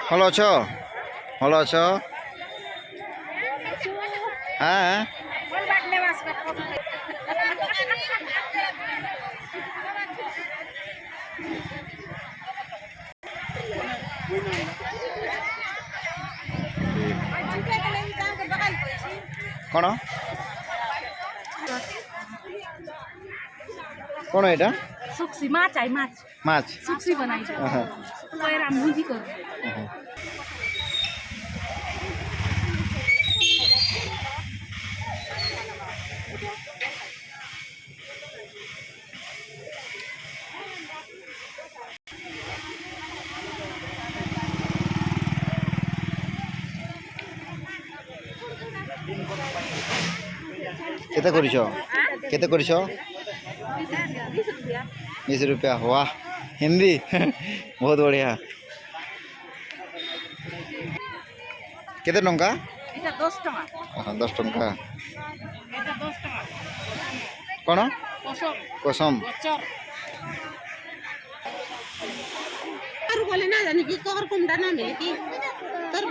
ভালো আছো? ভালো আছো? হ্যাঁ কোন কোন এটা सुक्सी माछ आई माछ মাছ सुक्सी बनाइन्छ আহা, गएर मुजीको আহা। কেতে করিছ কেতে করিছ 20 रुपया वाह हिंदी बहुत बढ़िया केते टंका এটা 10 টাকা 10 टंका এটা 10 টাকা কোন কসম कसम বছর আর বলে না জানি কি কর কোনটা না মিলে কি তোর